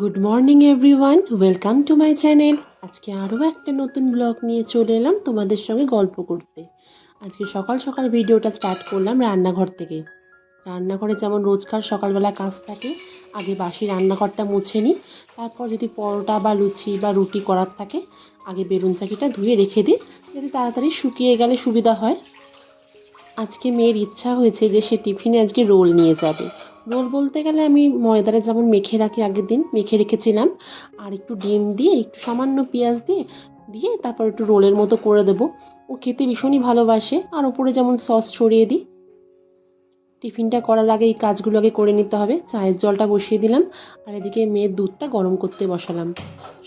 Good morning everyone, welcome to my channel. আজকে আরও একটা নতুন ব্লগ নিয়ে চলে এলাম তোমাদের সঙ্গে গল্প করতে। আজকে সকাল সকাল ভিডিওটা স্টার্ট করলাম রান্নাঘর থেকে। রান্নাঘরে যেমন রোজকার সকালবেলা কাজ থাকে, আগে বাসি রান্নাঘরটা মুছে নিই, তারপর যদি পরোটা বা লুচি বা রুটি করার থাকে আগে বেলুন চাকিটা ধুয়ে রেখে দিই, যাতে তাড়াতাড়ি শুকিয়ে গেলে সুবিধা হয়। আজকে মেয়ের ইচ্ছা হয়েছে যে সে টিফিনে আজকে রোল নিয়ে যাবে। রোল বলতে গেলে আমি ময়দাটা যেমন মেখে রাখি, আগের দিন মেখে রেখেছিলাম, আর একটু ডিম দিয়ে একটু সামান্য পেঁয়াজ দিয়ে দিয়ে তারপর একটু রোলের মতো করে দেবো। ও খেতে ভীষণই ভালোবাসে, আর ওপরে যেমন সস ছড়িয়ে দিই। টিফিনটা করার আগে এই কাজগুলো আগে করে নিতে হবে। চায়ের জলটা বসিয়ে দিলাম, আর এদিকে মেয়ের দুধটা গরম করতে বসালাম।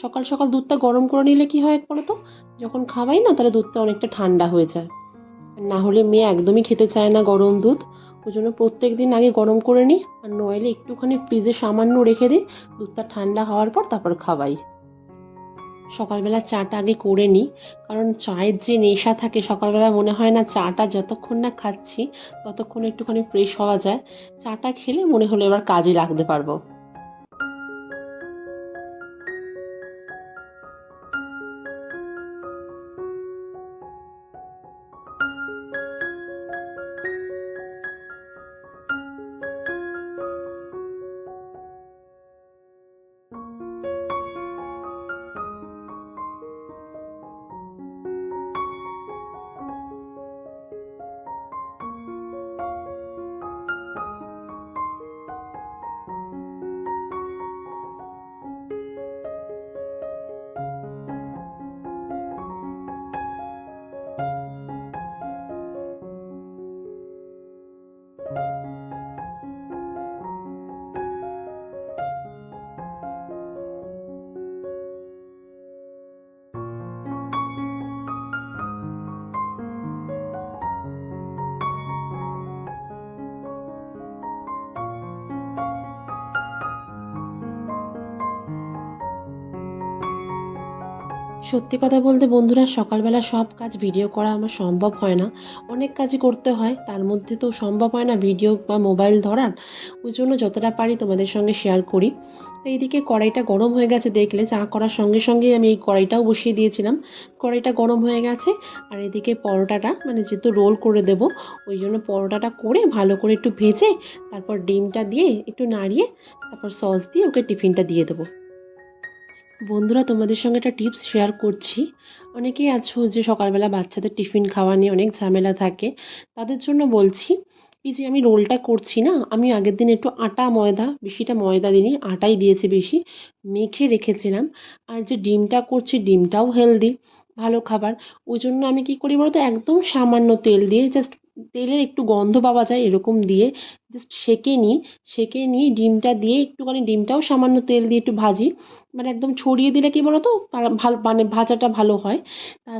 সকাল সকাল দুধটা গরম করে নিলে কি হয় বলো তো, যখন খাওয়াই না তাহলে দুধটা অনেকটা ঠান্ডা হয়ে যায়। না হলে মেয়ে একদমই খেতে চায় না গরম দুধ। ওই জন্য প্রত্যেক দিন আগে গরম করে নিই, আর নইলে একটুখানি ফ্রিজে সামান্য রেখে দিই। দুধটা ঠান্ডা হওয়ার পর তারপর খাওয়াই। সকালবেলা চাটা আগে করে নিই, কারণ চায়ের যে নেশা থাকে সকালবেলা, মনে হয় না চাটা যতক্ষণ না খাচ্ছি ততক্ষণ একটুখানি ফ্রেশ হওয়া যায়। চাটা খেলে মনে হলো এবার কাজে লাগতে পারবো। সত্যি কথা বলতে বন্ধুরা, সকালবেলা সব কাজ ভিডিও করা আমার সম্ভব হয় না। অনেক কাজই করতে হয়, তার মধ্যে তো সম্ভব হয় না ভিডিও বা মোবাইল ধরার। ওই জন্য যতটা পারি তোমাদের সঙ্গে শেয়ার করি। তো এইদিকে কড়াইটা গরম হয়ে গেছে, দেখলে চা করার সঙ্গে সঙ্গেই আমি এই কড়াইটাও বসিয়ে দিয়েছিলাম। কড়াইটা গরম হয়ে গেছে, আর এদিকে পরোটাটা মানে যেহেতু রোল করে দেবো, ওই জন্য পরোটাটা করে ভালো করে একটু ভেজে তারপর ডিমটা দিয়ে একটু নাড়িয়ে তারপর সস দিয়ে ওকে টিফিনটা দিয়ে দেবো। বন্ধুরা, তোমাদের সঙ্গে একটা টিপস শেয়ার করছি। অনেকেই আছো যে সকালবেলা বাচ্চাদের টিফিন খাওয়া নিয়ে অনেক ঝামেলা থাকে, তাদের জন্য বলছি। এই যে আমি রোলটা করছি না, আমি আগের দিন একটু আটা ময়দা, বেশিটা ময়দা দিইনি, আটাই দিয়েছি বেশি, মেখে রেখেছিলাম। আর যে ডিমটা করছি, ডিমটাও হেলদি, ভালো খাবার। ওই জন্য আমি কি করি বলতো, একদম সামান্য তেল দিয়ে, জাস্ট তেলের একটু গন্ধ পাওয়া যায় এরকম দিয়ে জাস্ট সেঁকে নিই। সেঁকে নিয়ে ডিমটা দিয়ে একটুখানি, ডিমটাও সামান্য তেল দিয়ে একটু ভাজি। মানে একদম ছড়িয়ে দিলে কি বলতো, ভালো মানে ভাজাটা ভালো হয়।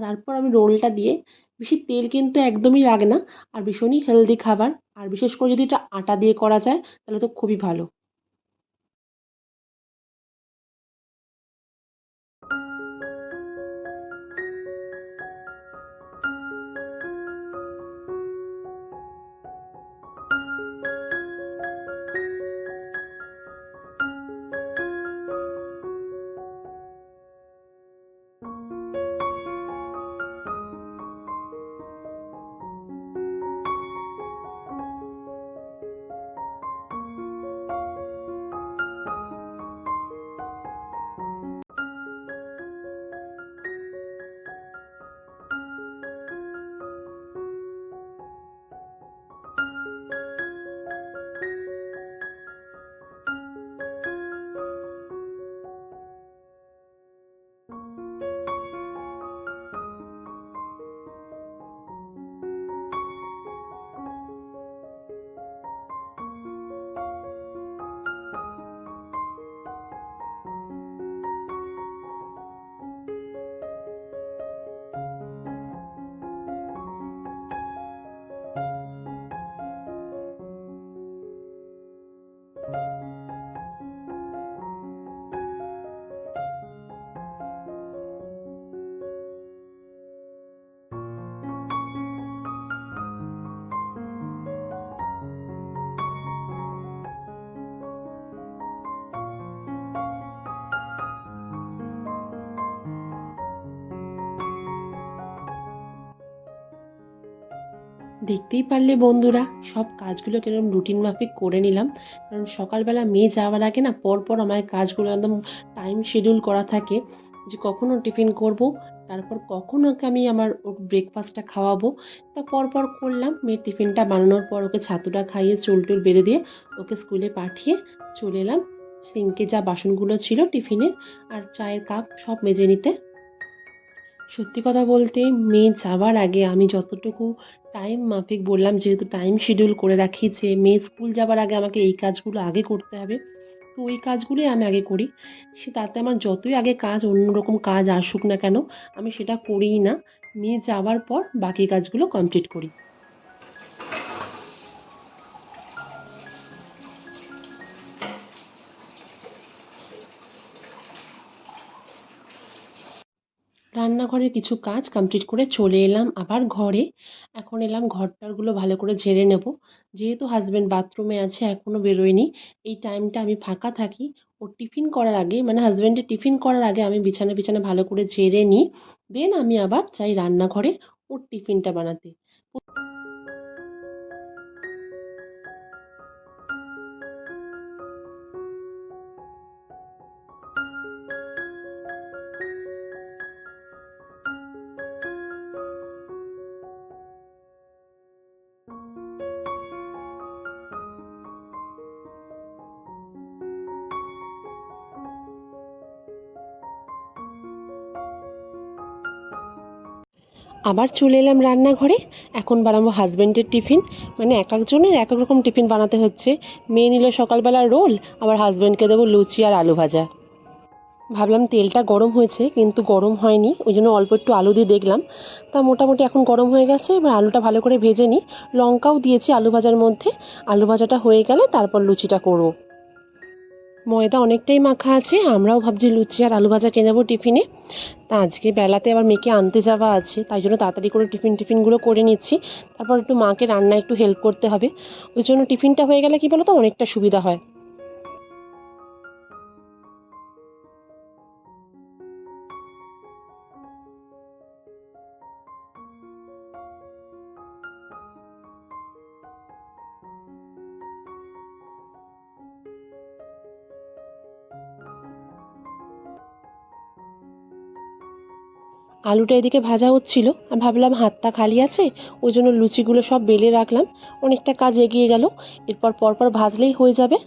তারপর আমি রোলটা দিয়ে, বেশি তেল কিন্তু একদমই লাগে না, আর ভীষণই হেলদি খাবার। আর বিশেষ করে যদি এটা আটা দিয়ে করা যায় তাহলে তো খুবই ভালো। দেখতেই পারলে বন্ধুরা, সব কাজগুলো কিরকম রুটিন মাফিক করে নিলাম। কারণ সকালবেলা মেয়ে যাওয়ার আগে না পরপর আমার কাজগুলো একদম টাইম শিডিউল করা থাকে, যে কখনও টিফিন করব, তারপর কখন ওকে আমি আমার ওর ব্রেকফাস্টটা খাওয়াবো। তা পরপর করলাম। মেয়ের টিফিনটা বানানোর পর ওকে ছাতুটা খাইয়ে চুল টুল বেঁধে দিয়ে ওকে স্কুলে পাঠিয়ে চলে এলাম সিঙ্কে যা বাসনগুলো ছিল টিফিনের আর চায়ের কাপ সব মেজে নিতে। সত্যি কথা বলতে, মেয়ে যাওয়ার আগে আমি যতটুকু টাইম মাফিক বললাম, যেহেতু টাইম শিডিউল করে রাখি যে মেয়ে স্কুল যাওয়ার আগে আমাকে এই কাজগুলো আগে করতে হবে, তো ওই কাজগুলোই আমি আগে করি। তাতে আমার যতই আগে কাজ অন্যরকম কাজ আসুক না কেন, আমি সেটা করিই না। মেয়ে যাওয়ার পর বাকি কাজগুলো কমপ্লিট করি। রান্নাঘরের কিছু কাজ কমপ্লিট করে চলে এলাম আবার ঘরে। এখন এলাম ঘরটারগুলো ভালো করে ঝেড়ে নেব। যেহেতু হাজব্যান্ড বাথরুমে আছে, এখনও বেরোয়নি, এই টাইমটা আমি ফাঁকা থাকি। ওর টিফিন করার আগে, মানে হাজব্যান্ডের টিফিন করার আগে আমি বিছানা বিছানা ভালো করে ঝেড়ে নিই। দেন আমি আবার যাই রান্নাঘরে ওর টিফিনটা বানাতে। আবার চলে এলাম রান্নাঘরে। এখন বানাবো হাজব্যান্ডের টিফিন। মানে এক একজনের এক এক রকম টিফিন বানাতে হচ্ছে। মেয়ে নিল সকালবেলা রোল, আবার হাজব্যান্ডকে দেবো লুচি আর আলু ভাজা। ভাবলাম তেলটা গরম হয়েছে, কিন্তু গরম হয়নি, ওই জন্য অল্প একটু আলু দিয়ে দেখলাম। তা মোটামুটি এখন গরম হয়ে গেছে। এবার আলুটা ভালো করে ভেজে নিই। লঙ্কাও দিয়েছি আলু ভাজার মধ্যে। আলু ভাজাটা হয়ে গেলে তারপর লুচিটা করব। ময়দা অনেকটাই মাখা আছে, আমরাও ভাবছি লুচি আর আলু ভাজা কিনে নেবো টিফিনে। তা আজকে বেলাতে আবার মেয়েকে আনতে যাওয়া আছে, তাই জন্য তাড়াতাড়ি করে টিফিনগুলো করে নিচ্ছি। তারপর একটু মাকে রান্নায় একটু হেল্প করতে হবে। ওই জন্য টিফিনটা হয়ে গেলে কি বলো তো, অনেকটা সুবিধা হয়। আলুটা এদিকে ভাজা হচ্ছিল, আর ভাবলাম হাতটা খালি আছে, ওই জন্য লুচিগুলো সব বেলে রাখলাম। অনেকটা কাজ এগিয়ে গেল। এরপর পরপর ভাজলেই হয়ে যাবে।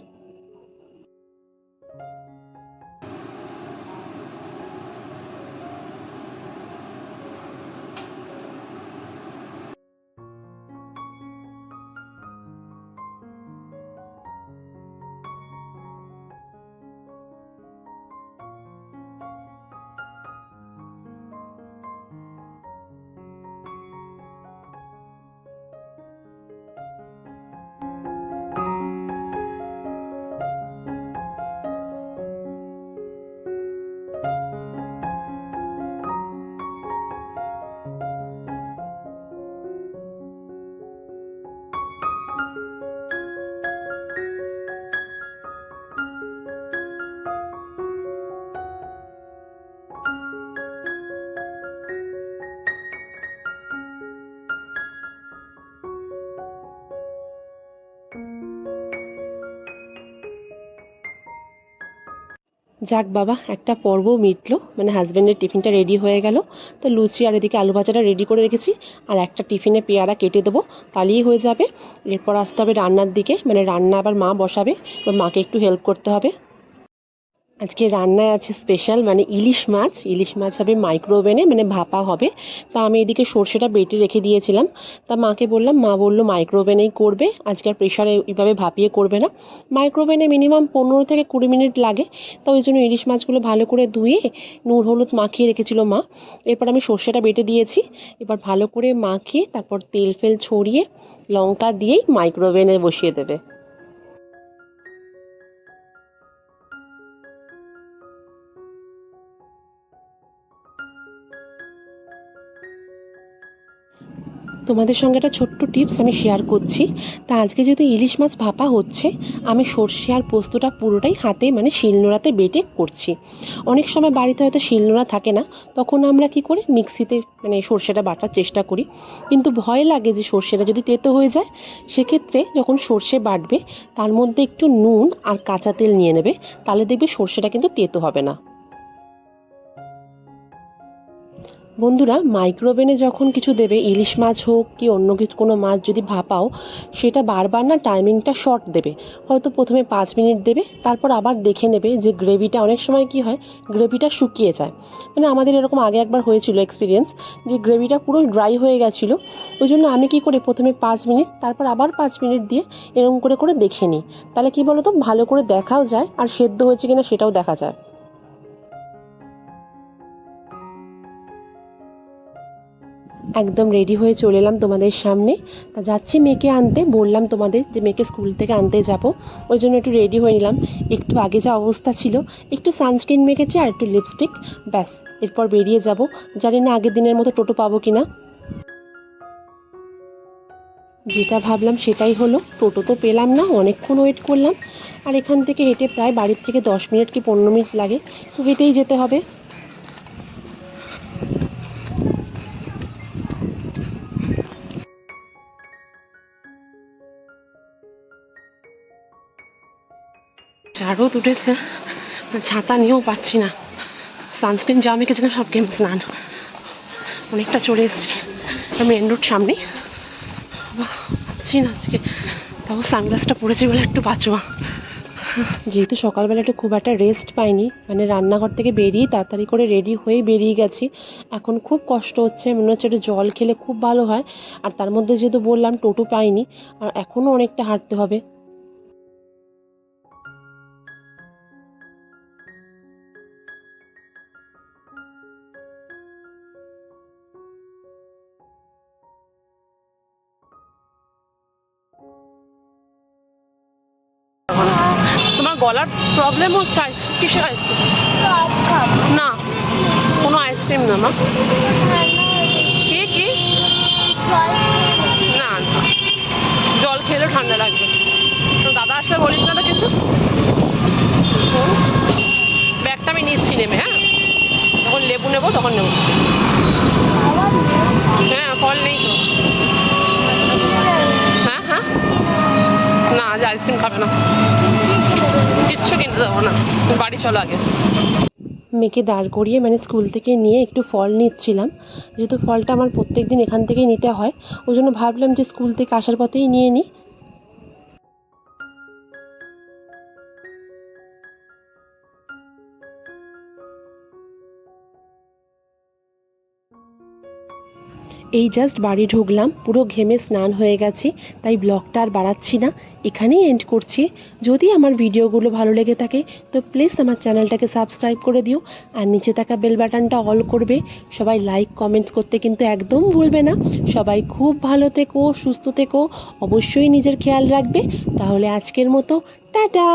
যাক বাবা, একটা পর্বও মিটলো। মানে হাজব্যান্ডের টিফিনটা রেডি হয়ে গেল। তো লুচি আর এদিকে আলু ভাজাটা রেডি করে রেখেছি। আর একটা টিফিনে পেয়ারা কেটে দেবো, তাহলেই হয়ে যাবে। এরপর আসতে হবে রান্নার দিকে, মানে রান্না আবার মা বসাবে, এবার মাকে একটু হেল্প করতে হবে। আজকে রান্নায় আছে স্পেশাল, মানে ইলিশ মাছ। ইলিশ মাছ হবে মাইক্রো ওভেনে, মানে ভাপা হবে। তা আমি এদিকে সর্ষেটা বেটে রেখে দিয়েছিলাম। তা মাকে বললাম, মা বললো মাইক্রো ওভেনেই করবে, আজকে আর প্রেশারে এইভাবে ভাপিয়ে করবে না। মাইক্রো ওভেনে মিনিমাম 15 থেকে 20 মিনিট লাগে। তা ওই জন্য ইলিশ মাছগুলো ভালো করে ধুয়ে নুন হলুদ মাখিয়ে রেখেছিল মা। এরপর আমি সর্ষেটা বেটে দিয়েছি। এবার ভালো করে মাখিয়ে তারপর তেল ফেল ছড়িয়ে লঙ্কা দিয়েই মাইক্রো ওভেনে বসিয়ে দেবে। তোমাদের সঙ্গে একটা ছোট্ট টিপস আমি শেয়ার করছি। তা আজকে যেহেতু ইলিশ মাছ ভাপা হচ্ছে, আমি সর্ষে আর পোস্তটা পুরোটাই হাতে মানে শিলনোড়াতে বেটে করছি। অনেক সময় বাড়িতে হয়তো শিলনোড়া থাকে না, তখন আমরা কি করি মিক্সিতে মানে সর্ষেটা বাটার চেষ্টা করি, কিন্তু ভয় লাগে যে সর্ষেটা যদি তেতো হয়ে যায়। সেক্ষেত্রে যখন সর্ষে বাটবে তার মধ্যে একটু নুন আর কাঁচা তেল নিয়ে নেবে, তাহলে দেখবে সর্ষেটা কিন্তু তেতো হবে না। বন্ধুরা, মাইক্রোওভেনে যখন কিছু দেবে, ইলিশ মাছ হোক কি অন্য কিছু কোনো মাছ যদি ভাপাও, সেটা বারবার না টাইমিংটা শর্ট দেবে। হয়তো প্রথমে 5 মিনিট দেবে, তারপর আবার দেখে নেবে যে গ্রেভিটা, অনেক সময় কি হয় গ্রেভিটা শুকিয়ে যায়। মানে আমাদের এরকম আগে একবার হয়েছিল এক্সপিরিয়েন্স, যে গ্রেভিটা পুরো ড্রাই হয়ে গেছিলো। ওই জন্য আমি কী করি, প্রথমে 5 মিনিট তারপর আবার 5 মিনিট দিয়ে এরকম করে করে দেখে নিই। তাহলে কী বলো তো, ভালো করে দেখাও যায় আর সেদ্ধ হয়েছে কিনা সেটাও দেখা যায়। একদম রেডি হয়ে চলে এলাম তোমাদের সামনে। তা যাচ্ছি মেয়েকে আনতে, বললাম তোমাদের যে মেয়েকে স্কুল থেকে আনতে যাব, ওই জন্য একটু রেডি হয়ে নিলাম। একটু আগে যা অবস্থা ছিল, একটু সানস্ক্রিন মেখেছি আর একটু লিপস্টিক, ব্যাস। এরপর বেরিয়ে যাব। জানি না আগের দিনের মতো টোটো পাবো কি না। যেটা ভাবলাম সেটাই হলো, টোটো তো পেলাম না, অনেকক্ষণ ওয়েট করলাম। আর এখান থেকে হেঁটে প্রায় বাড়ির থেকে 10 মিনিট কি 15 মিনিট লাগে, তো হেঁটেই যেতে হবে। যা রোদ উঠেছে, ছাতা নিয়েও পাচ্ছি না। সানস্ক্রিন যা মেখেছিলাম সব গেম স্নান। অনেকটা চলে এসছে মেন রোড সামনে, পাচ্ছি না আজকে। তাও সানগ্লাসটা পরেছি বলে একটু বাঁচোয়া। যেহেতু সকালবেলা একটু খুব একটা রেস্ট পাইনি, মানে রান্নাঘর থেকে বেরিয়ে তাড়াতাড়ি করে রেডি হয়ে বেরিয়ে গেছি। এখন খুব কষ্ট হচ্ছে, মনে হচ্ছে একটু জল খেলে খুব ভালো হয়। আর তার মধ্যে যেহেতু বললাম টোটো পাইনি, আর এখনও অনেকটা হাঁটতে হবে। তোমার গলার প্রবলেম হচ্ছে, কিসের আইসক্রিম? না, কোনো আইসক্রিম না মা। কি কি? না না, জল খেলেও ঠান্ডা লাগবে। তো দাদা আসলে বলিস না তো কিছু। ব্যাগটা আমি নিচ্ছি নেমে, হ্যাঁ যখন লেবু নেবো তখন নেবো। হ্যাঁ, ফল নেই তো। হ্যাঁ হ্যাঁ, না আজ আইসক্রিম খাবে না, কিচ্ছু কিনতে দেবো না, বাড়ি চলো আগে। মেয়েকে দাঁড় করিয়ে মানে স্কুল থেকে নিয়ে একটু ফল নিচ্ছিলাম। যেহেতু ফলটা আমার প্রত্যেক দিন এখান থেকেই নিতে হয়, ওই জন্য ভাবলাম যে স্কুল থেকে আসার পথেই নিয়ে নিই। এই জাস্ট বাড়ি ঢুকলাম, পুরো ঘেমে স্নান হয়ে গেছি, তাই ব্লগটা আর বাড়াচ্ছি না, এখানেই এন্ড করছি। যদি আমার ভিডিওগুলো ভালো লেগে থাকে তো প্লিজ আমার চ্যানেলটাকে সাবস্ক্রাইব করে দিও, আর নিচে থাকা বেল বাটনটা অল করবে। সবাই লাইক কমেন্টস করতে কিন্তু একদম ভুলবে না। সবাই খুব ভালো থেকো, সুস্থ থেকো, অবশ্যই নিজের খেয়াল রাখবে। তাহলে আজকের মতো টাটা।